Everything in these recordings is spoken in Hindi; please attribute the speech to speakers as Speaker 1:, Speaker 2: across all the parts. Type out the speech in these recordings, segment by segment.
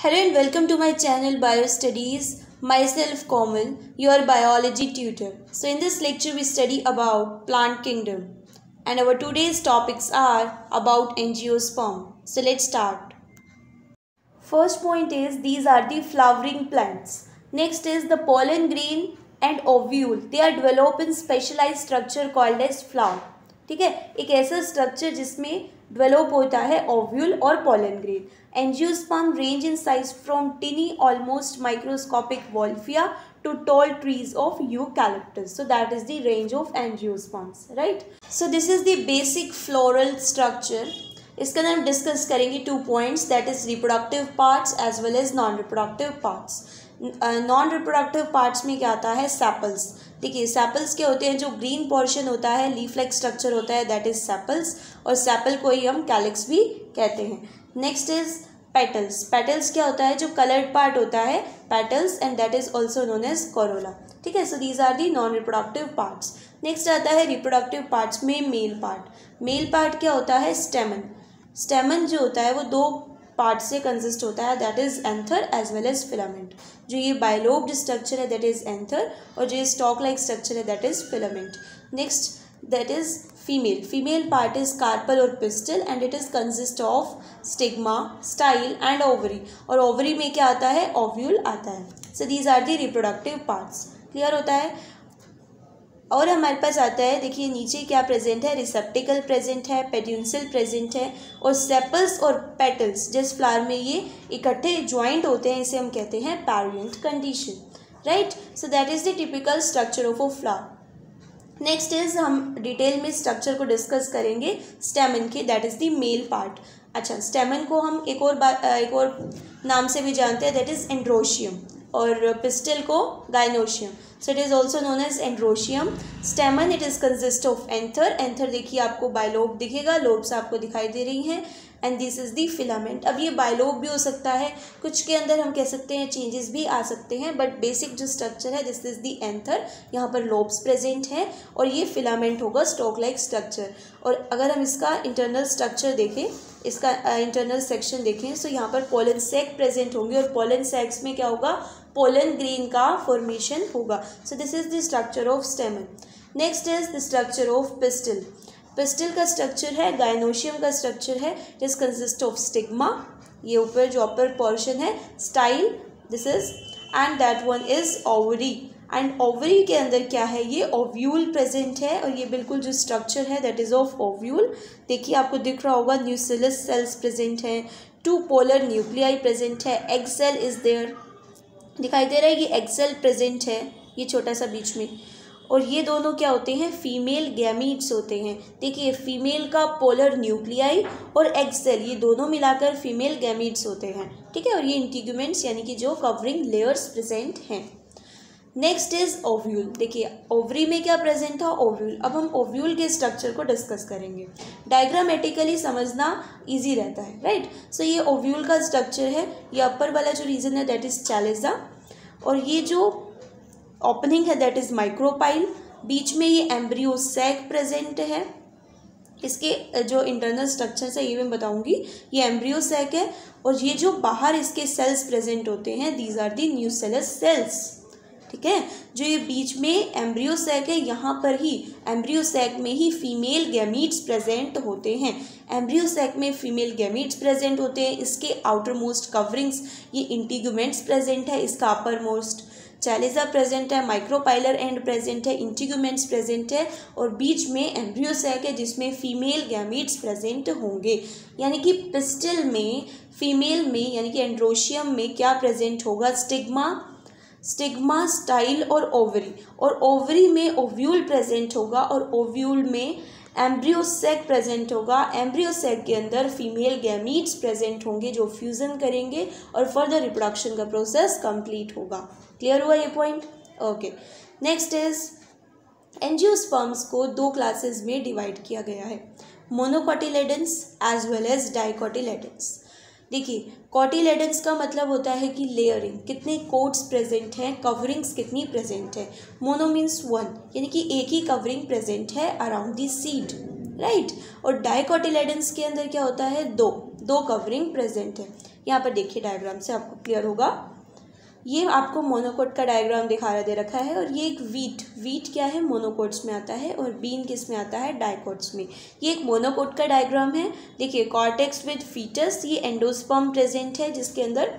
Speaker 1: Hello and welcome to my channel Bio Studies. Myself Komal, your biology tutor. So in this lecture we study about plant kingdom and our today's topics are about angiosperm. So let's start. First point is these are the flowering plants. Next is the pollen grain and ovule. They are developed in specialized structure called as flower. ठीक है, एक ऐसा स्ट्रक्चर जिसमें डेवलप होता है ओव्यूल और pollen grain. Angiosperm range in size from टिनी almost microscopic Wolffia to tall trees of eucalyptus. So that is the range of angiosperms, right? So this is the basic floral structure. इसके अंदर हम डिस्कस करेंगे 2 points, that is reproductive parts as well as non reproductive parts. Non reproductive parts में क्या आता है? सेपल्स. देखिए सेपल्स क्या होते हैं? जो ग्रीन पोर्शन होता है, लीफ लाइक स्ट्रक्चर होता है, दैट इज सेपल्स, और सेपल को ही हम कैलिक्स भी कहते हैं. Next is petals. पेटल्स क्या होता है? जो कलर्ड पार्ट होता है, petals, and that is also known as corolla. ठीक है, so these are the non reproductive parts. Next आता है रिप्रोडक्टिव पार्ट्स में मेल पार्ट. मेल पार्ट क्या होता है? स्टेमन. स्टेमन जो होता है वो 2 पार्ट से कंसिस्ट होता है, that is anther as well as filament. जो ये बाइलोब्ड स्ट्रक्चर है दैट इज एंथर, और जो ये स्टॉक लाइक स्ट्रक्चर है that is filament. Next that is female. Female part is carpel और pistil and it is consist of stigma, style and ovary. और ओवरी में क्या आता है? ओव्यूल आता है. So these are the reproductive parts. Clear होता है? और हमारे पास आता है, देखिए नीचे क्या प्रेजेंट है? रिसेप्टिकल प्रेजेंट है, पेड्यूंसल प्रेजेंट है, और सेपल्स और पेटल्स जिस फ्लावर में ये इकट्ठे ज्वाइंट होते हैं इसे हम कहते हैं parent condition, right? So that is the typical structure of a flower. Next is हम डिटेल में स्ट्रक्चर को डिस्कस करेंगे स्टेमन के, that is the male part. अच्छा, स्टेमन को हम एक और नाम से भी जानते हैं, दैट इज एंड्रोशियम, और पिस्टल को gynoecium. So it is also known as androecium. Stamen it is consist of anther. Anther देखिए आपको बाइलोब दिखेगा, लोब्स आपको दिखाई दे रही हैं, and this is the filament. अब ये बाइलोब भी हो सकता है, कुछ के अंदर हम कह सकते हैं चेंजेस भी आ सकते हैं, बट बेसिक जो स्ट्रक्चर है दिस इज़ दी एंथर. यहाँ पर लोब्स प्रेजेंट हैं और ये फिलामेंट होगा, स्टॉक लाइक स्ट्रक्चर. और अगर हम इसका इंटरनल स्ट्रक्चर देखें, इसका इंटरनल सेक्शन देखें, सो यहाँ पर पोलन सैक प्रेजेंट होंगे, और पोलन सैक्स में क्या होगा? पोलन ग्रेन का फॉर्मेशन होगा. So this is the structure of स्टेमन. Next is the structure of pistol. Pistol का स्ट्रक्चर है, गाइनोशियम का स्ट्रक्चर है, दिस कंसिस्ट ऑफ स्टिग्मा, ये ऊपर जो अपर पोर्शन है, style this is, and that one is ovary. And ovary के अंदर क्या है? ये ओव्यूल प्रेजेंट है, और ये बिल्कुल जो स्ट्रक्चर है दैट इज ऑफ ओव्यूल. देखिए आपको दिख रहा होगा न्यूसिलस सेल्स प्रेजेंट है, 2 पोलर न्यूक्लियाई प्रेजेंट है, एग सेल इज देयर, दिखाई दे रहा है, ये एग सेल प्रेजेंट है, ये छोटा सा बीच में, और ये दोनों क्या होते हैं? फीमेल गैमीट्स होते हैं. देखिए फीमेल का पोलर न्यूक्लियाई और एग सेल, ये दोनों मिलाकर फीमेल गैमीट्स होते हैं. ठीक है, और ये इंटीग्यूमेंट्स यानी कि जो कवरिंग लेयर्स प्रेजेंट हैं. Next is ovule. देखिए ओवरी में क्या प्रेजेंट था? ओव्यूल. अब हम ओव्यूल के स्ट्रक्चर को डिस्कस करेंगे. डायग्रामेटिकली समझना इजी रहता है, राइट? सो ये ओव्यूल का स्ट्रक्चर है, ये अपर वाला जो रीजन है दैट इज चैलिजा, और ये जो ओपनिंग है दैट इज माइक्रोपाइल. बीच में ये एम्ब्रियो सैक प्रेजेंट है. इसके जो इंटरनल स्ट्रक्चर है ये मैं बताऊंगी. ये एम्ब्रियो सैक है, और ये जो बाहर इसके सेल्स प्रेजेंट होते हैं these are the nucellus cells. ठीक है, जो ये बीच में एम्ब्रियो सैक है, यहाँ पर ही एम्ब्रियो सैक में ही फीमेल गैमीट्स प्रेजेंट होते हैं. एम्ब्रियो सैक में फीमेल गैमीट्स प्रेजेंट होते हैं. इसके आउटर मोस्ट कवरिंग्स ये इंटीग्यूमेंट्स प्रेजेंट है, इसका अपर मोस्ट चैलिजा प्रेजेंट है, माइक्रोपाइलर एंड प्रेजेंट है, इंटीग्यूमेंट्स प्रेजेंट है, और बीच में एम्ब्रियो सैक है जिसमें फीमेल गैमीट्स प्रेजेंट होंगे. यानी कि पिस्टल में, फीमेल में यानी कि एंड्रोशियम में क्या प्रेजेंट होगा? स्टिग्मा, स्टाइल और ओवरी. और ओवरी में ओव्यूल प्रेजेंट होगा, और ओव्यूल में एम्ब्रियो सैक प्रेजेंट होगा. एम्ब्रियो सैक के अंदर फीमेल गैमीट्स प्रेजेंट होंगे जो फ्यूजन करेंगे, और फर्दर रिप्रोडक्शन का प्रोसेस कंप्लीट होगा. क्लियर हुआ ये point? Okay. Next is angiosperms को 2 क्लासेस में डिवाइड किया गया है, monocotyledons as well as dicotyledons. देखिए कोटिलेडन्स का मतलब होता है कि लेयरिंग, कितने कोट्स प्रेजेंट हैं, कवरिंग्स कितनी प्रेजेंट है. मोनो मीन्स 1, यानी कि एक ही कवरिंग प्रेजेंट है अराउंड द सीड, राइट? और डाइकोटिलेडन्स के अंदर क्या होता है? 2 कवरिंग प्रेजेंट है. यहाँ पर देखिए डायग्राम से आपको क्लियर होगा। ये आपको मोनोकोट का डायग्राम दिखा दे रखा है और ये एक वीट क्या है, मोनोकोट्स में आता है, और बीन किस में आता है, डाइकोट्स में। ये एक मोनोकोट का डायग्राम है। देखिए कॉर्टेक्स विद फीटस, ये एंडोस्पर्म प्रेजेंट है जिसके अंदर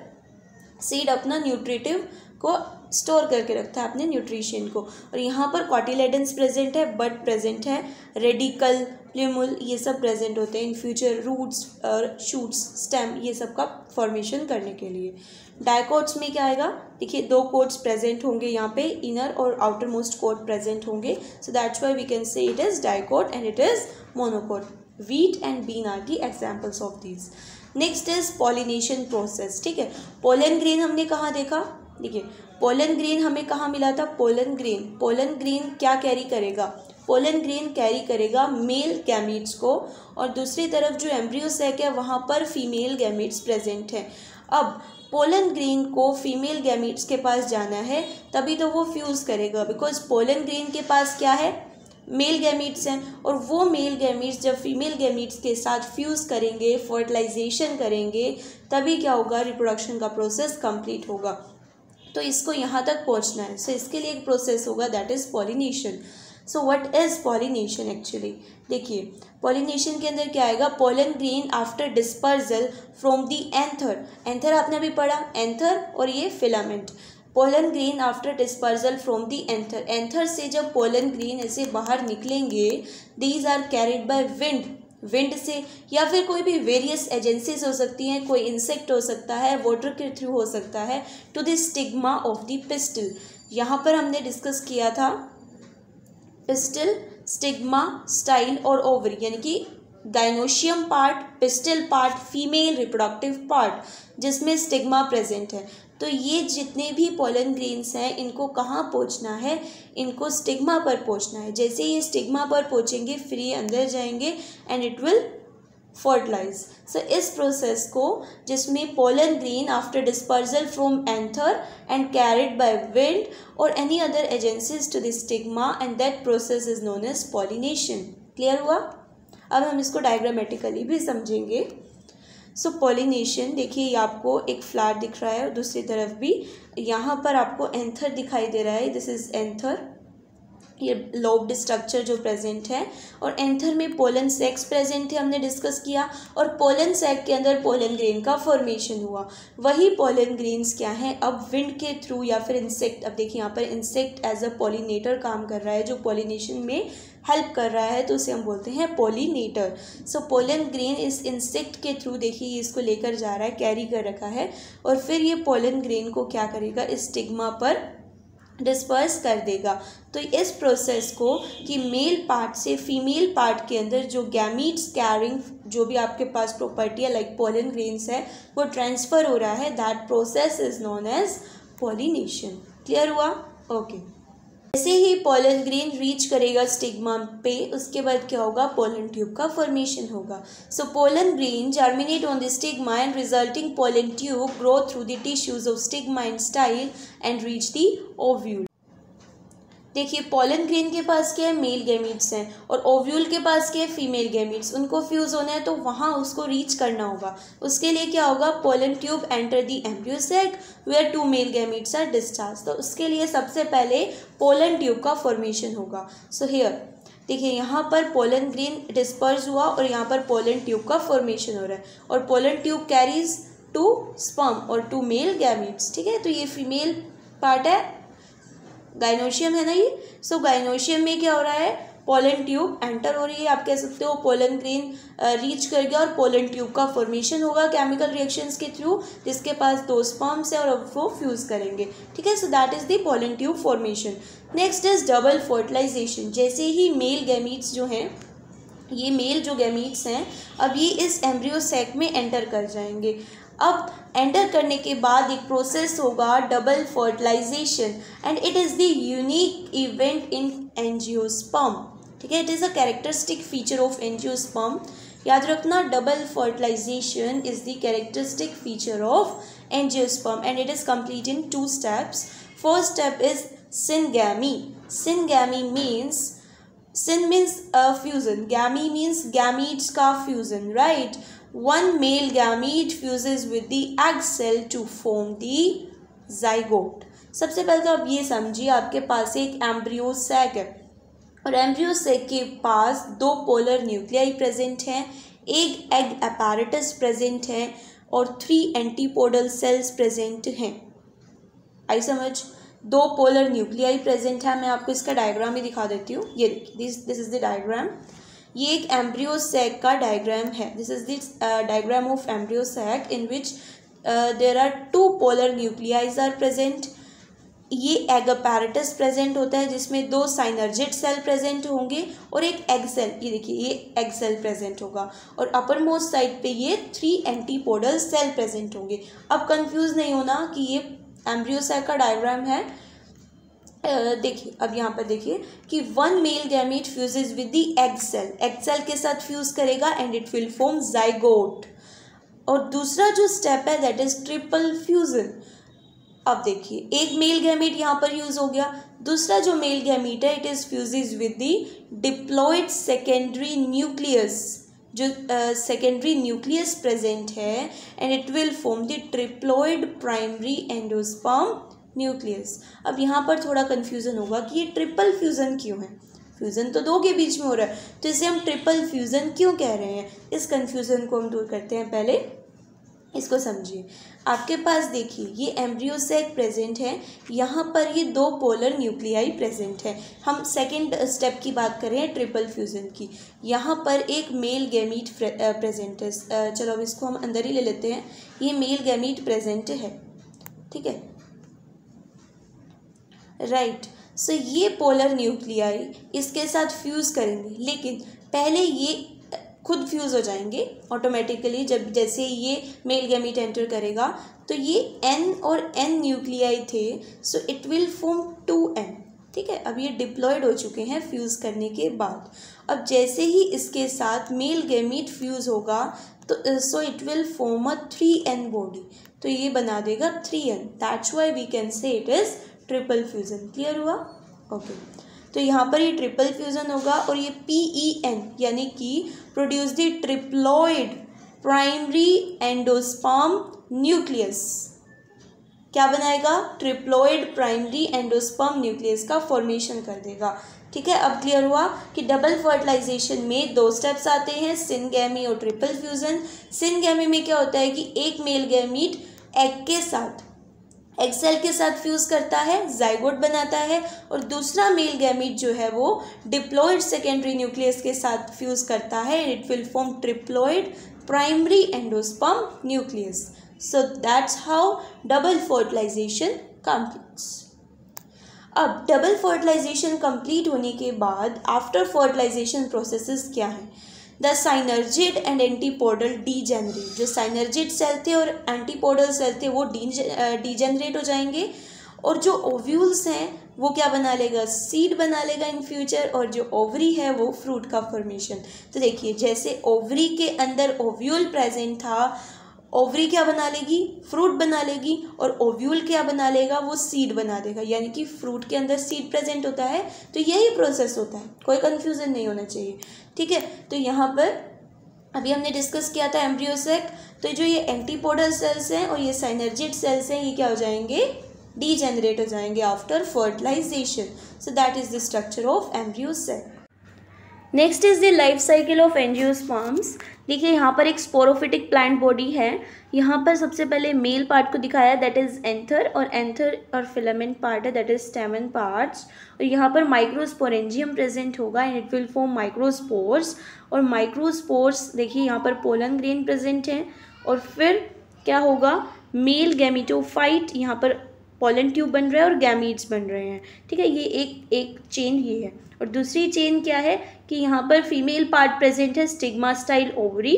Speaker 1: सीड अपना न्यूट्रिटिव को स्टोर करके रखता है, अपने न्यूट्रिशन को। और यहाँ पर कॉटिलेडन्स प्रेजेंट है, बड प्रेजेंट है, रेडिकल, प्ल्यूमुल ये सब प्रेजेंट होते हैं इन फ्यूचर, रूट्स और शूट्स, स्टेम ये सब का फॉर्मेशन करने के लिए। डाइकोट्स में क्या आएगा, देखिए 2 कोट्स प्रेजेंट होंगे यहाँ पे, इनर और आउटर मोस्ट कोट प्रेजेंट होंगे। So that's why we can say it is dicot and it is monocot. Wheat and bean are the examples of these. Next is pollination process. ठीक है, पोलन ग्रेन हमने कहाँ देखा, देखिए पोलन ग्रेन हमें कहाँ मिला था, पोलन ग्रेन क्या कैरी करेगा, पोलन ग्रेन कैरी करेगा मेल गैमीट्स को, और दूसरी तरफ जो एम्ब्रियो सैक है वहाँ पर फीमेल गैमीट्स प्रेजेंट है। अब पोलन ग्रेन को फीमेल गैमीट्स के पास जाना है तभी तो वो फ्यूज़ करेगा, बिकॉज पोलन ग्रेन के पास क्या है, मेल गैमीट्स हैं, और वो मेल गैमीट्स जब फीमेल गैमीट्स के साथ फ्यूज़ करेंगे, फर्टिलाइजेशन करेंगे, तभी क्या होगा, रिप्रोडक्शन का प्रोसेस कंप्लीट होगा। तो इसको यहाँ तक पहुँचना है, सो इसके लिए एक प्रोसेस होगा, that is pollination. So what is pollination actually, देखिए पॉलिनेशन के अंदर क्या आएगा, pollen grain after dispersal from the anther आपने अभी पढ़ा, एंथर और ये filament. Pollen grain after dispersal from the anther से जब पोलन ग्रेन ऐसे बाहर निकलेंगे, these are carried by wind से, या फिर कोई भी वेरियस एजेंसीज हो सकती हैं, कोई इंसेक्ट हो सकता है, वाटर के थ्रू हो सकता है, to the stigma of the pistil. यहाँ पर हमने डिस्कस किया था पिस्टिल, स्टिग्मा, स्टाइल और ओवरी, यानी कि gynoecium part, pistil part, female reproductive part जिसमें स्टिग्मा प्रेजेंट है। तो ये जितने भी पोलन ग्रेन्स हैं इनको कहाँ पहुँचना है, इनको स्टिग्मा पर पहुँचना है। जैसे ये स्टिग्मा पर पहुँचेंगे फिर ये अंदर जाएंगे and it will fertilise. So इस प्रोसेस को, जिसमें pollen grain after dispersal from anther and carried by wind और any other agencies to the stigma, and that process is known as pollination. Clear हुआ? अब हम इसको डायग्रामेटिकली भी समझेंगे। सो पॉलिनेशन, देखिए ये आपको एक फ्लावर दिख रहा है और दूसरी तरफ भी यहाँ पर आपको एंथर दिखाई दे रहा है, दिस इज एंथर, ये लोब्ड स्ट्रक्चर जो प्रेजेंट है, और एंथर में पोलन सेक्स प्रेजेंट है, हमने डिस्कस किया, और पोलन सेक के अंदर पोलन ग्रेन का फॉर्मेशन हुआ। वही पोलन ग्रेन्स क्या हैं, अब विंड के थ्रू या फिर इंसेक्ट, अब देखिए यहाँ पर इंसेक्ट एज अ पॉलिनेटर काम कर रहा है जो पॉलिनेशन में हेल्प कर रहा है, तो उसे हम बोलते हैं पॉलिनेटर। सो पोलन ग्रेन इस इंसेक्ट के थ्रू, देखिए इसको लेकर जा रहा है, कैरी कर रखा है, और फिर ये पोलन ग्रेन को क्या करेगा, इस स्टिग्मा पर डिस्पर्स कर देगा। तो इस प्रोसेस को कि मेल पार्ट से फीमेल पार्ट के अंदर जो गैमीट्स कैरिंग जो भी आपके पास प्रॉपर्टी है लाइक पोलन ग्रेन्स है वो ट्रांसफ़र हो रहा है, that process is known as pollination. Clear हुआ? ओके। जैसे ही पोलन ग्रेन रीच करेगा स्टिग्मा पे, उसके बाद क्या होगा, पोलन ट्यूब का फॉर्मेशन होगा। So pollen grain germinate on the stigma and resulting pollen tube grow through the tissues of stigma and style and reach the ovule. देखिए पोलन ग्रेन के पास क्या है, मेल गैमीट्स हैं, और ओव्यूल के पास क्या है, फीमेल गैमीट्स। उनको फ्यूज़ होना है तो वहाँ उसको रीच करना होगा। उसके लिए क्या होगा, pollen tube enter the embryo sac where 2 male gametes are discharge. तो उसके लिए सबसे पहले पोलन ट्यूब का फॉर्मेशन होगा। सो हियर देखिए यहाँ पर पोलन ग्रेन डिस्पर्स हुआ और यहाँ पर पोलन ट्यूब का फॉर्मेशन हो रहा है, और पोलन ट्यूब कैरीज 2 स्पर्म और 2 मेल गैमीट्स। ठीक है, तो ये फीमेल पार्ट है, गाइनोशियम है ना ये। सो गाइनोशियम में क्या हो रहा है, पोलन ट्यूब एंटर हो रही है, आप कह सकते हो पोलन ग्रेन रीच कर गया और पोलन ट्यूब का फॉर्मेशन होगा केमिकल रिएक्शंस के थ्रू, जिसके पास 2 स्पर्म्स है और अब वो फ्यूज़ करेंगे। ठीक है, so that is the pollen tube formation. Next is double fertilization. जैसे ही मेल गैमीट्स जो हैं, ये मेल जो गैमीट्स हैं, अब ये इस एम्ब्रियो सैक में एंटर कर जाएंगे। अब एंटर करने के बाद एक प्रोसेस होगा double fertilization, and it is the unique event in angiosperm. ठीक है, it is a characteristic feature of angiosperm. याद रखना, double fertilization is the characteristic feature of angiosperm and it is complete in 2 steps. First step is syngamy. Syngamy means, syn means fusion, gamy means gametes का fusion, right? one male gamete fuses with the egg cell to form the zygote। सबसे पहले तो आप ये समझिए, आपके पास एक एम्ब्रियो सैक है और एम्ब्रियो सेक के पास 2 पोलर न्यूक्लियाई प्रेजेंट हैं, एक एग अपैरेटस प्रेजेंट है और 3 एंटीपोडल सेल्स प्रेजेंट हैं। आई समझ? 2 पोलर न्यूक्लियाई प्रेजेंट है। मैं आपको इसका डायग्राम भी दिखा देती हूँ। ये देखिए, दिस इज द डायग्राम। ये एक एम्ब्रियो सैक का डायग्राम है। This is the diagram of embryo sac in which there are 2 polar nuclei are present. ये एग अपैरेटस प्रेजेंट होता है जिसमें 2 साइनर्जिड सेल प्रेजेंट होंगे और एक एग सेल, ये देखिए ये एग सेल प्रेजेंट होगा और अपर मोस्ट साइड पे ये 3 एंटीपोडल सेल प्रेजेंट होंगे। अब कंफ्यूज नहीं होना कि ये एम्ब्रियो सेल का डायग्राम है। देखिए, अब यहाँ पर देखिए कि 1 male gamete fuses with the egg cell के साथ फ्यूज करेगा and it will form zygote. और दूसरा जो स्टेप है दैट इज ट्रिपल फ्यूजन। अब देखिए, एक मेल गैमीट यहाँ पर यूज हो गया, दूसरा जो मेल गैमीट है it is fuses with the diploid secondary nucleus, जो सेकेंडरी न्यूक्लियस प्रेजेंट है and it will form the triploid primary endosperm nucleus. अब यहाँ पर थोड़ा कन्फ्यूजन होगा कि ये ट्रिपल फ्यूजन क्यों है। फ्यूजन तो 2 के बीच में हो रहा है, तो इसे हम ट्रिपल फ्यूजन क्यों कह रहे हैं। इस कन्फ्यूजन को हम दूर करते हैं। पहले इसको समझिए। आपके पास देखिए ये एम्ब्रियो सैक प्रेजेंट है, यहाँ पर ये 2 पोलर न्यूक्लियाई प्रेजेंट है। हम सेकेंड स्टेप की बात करें ट्रिपल फ्यूजन की। यहाँ पर एक मेल गैमीट प्रेजेंट है। चलो अब इसको हम अंदर ही ले लेते हैं। ये मेल गैमीट प्रेजेंट है, ठीक है, राइट। सो ये पोलर न्यूक्लियाई इसके साथ फ्यूज़ करेंगे, लेकिन पहले ये खुद फ्यूज़ हो जाएंगे ऑटोमेटिकली। जब जैसे ये मेल गैमीट एंटर करेगा तो ये N और N न्यूक्लियाई थे, सो इट विल फॉर्म 2N, ठीक है। अब ये डिप्लॉयड हो चुके हैं फ्यूज़ करने के बाद। अब जैसे ही इसके साथ मेल गैमीट फ्यूज़ होगा तो so it will form a 3N body, तो ये बना देगा 3N। That's why we can say it is triple fusion. Clear हुआ? ओके। तो यहाँ पर ये ट्रिपल फ्यूज़न होगा और ये PEN यानी कि produce the triploid primary endosperm nucleus. क्या बनाएगा? ट्रिप्लॉइड प्राइमरी एंडोस्पर्म न्यूक्लियस का फॉर्मेशन कर देगा, ठीक है। अब क्लियर हुआ कि डबल फर्टिलाइजेशन में 2 स्टेप्स आते हैं, सिनगैमी और ट्रिपल फ्यूज़न। सिनगैमी में क्या होता है कि एक मेल गैमीट एग के साथ, एग सेल के साथ फ्यूज़ करता है, जाइगोट बनाता है, और दूसरा मेल गैमीट जो है वो डिप्लॉयड सेकेंडरी न्यूक्लियस के साथ फ्यूज़ करता है, it will form triploid primary endosperm nucleus. So that's how double fertilization completes. अब डबल फर्टिलाइजेशन कंप्लीट होने के बाद आफ्टर फर्टिलाइजेशन प्रोसेसेस क्या है? The synergid and antipodal degenerate. जो साइनर्जिड सेल थे और एंटीपोडल सेल थे वो डीजेनरेट हो जाएंगे, और जो ओव्यूल्स हैं वो क्या बना लेगा? सीड बना लेगा इन फ्यूचर, और जो ओवरी है वो फ्रूट का फॉर्मेशन। तो देखिए, जैसे ओवरी के अंदर ओव्यूल प्रेजेंट था, ओवरी क्या बना लेगी? फ्रूट बना लेगी, और ओव्यूल क्या बना लेगा? वो सीड बना देगा। यानी कि फ्रूट के अंदर सीड प्रेजेंट होता है, तो यही प्रोसेस होता है, कोई कन्फ्यूज़न नहीं होना चाहिए, ठीक है। तो यहाँ पर अभी हमने डिस्कस किया था एम्ब्रियो सैक। तो जो ये एंटीपोडल सेल्स हैं और ये साइनर्जिड सेल्स हैं, ये क्या हो जाएंगे? डीजेनरेट हो जाएंगे after fertilization. So that is the structure of embryo sac. Next is the life cycle of angiosperms. देखिए यहाँ पर एक स्पोरोफिटिक प्लांट बॉडी है। यहाँ पर सबसे पहले मेल पार्ट को दिखाया, दैट इज एंथर, और एंथर और फिलामेंट पार्ट है, दैट इज स्टेमन पार्ट्स। और यहाँ पर माइक्रोस्पोरेंजियम प्रेजेंट होगा and it will form microspores. और माइक्रोस्पोर्स देखिए यहाँ पर पोलन ग्रेन प्रेजेंट है, और फिर क्या होगा? मेल गैमिटोफाइट, यहाँ पर पोलन ट्यूब बन रहा है और गैमीट्स बन रहे हैं, ठीक है। ये एक चेन ये है, और दूसरी चेन क्या है कि यहाँ पर फीमेल पार्ट प्रेजेंट है, stigma style ovary,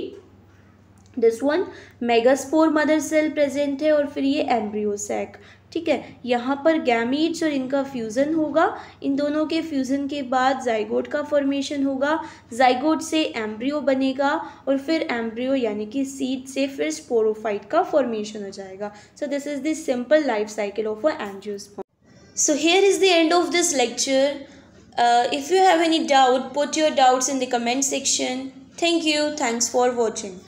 Speaker 1: this one megaspore mother cell present है, और फिर ये एम्ब्रियो सैक, ठीक है। यहाँ पर गैमीट्स और इनका फ्यूज़न होगा, इन दोनों के फ्यूज़न के बाद जाइगोट का फॉर्मेशन होगा, जाइगोट से एम्ब्रियो बनेगा, और फिर एम्ब्रियो यानी कि सीड से फिर स्पोरोफाइट का फॉर्मेशन हो जाएगा। So this is the simple life cycle of a angiosperm. So here is the end of this lecture. If you have any doubt, put your doubts in the comment section. Thank you. Thanks for watching.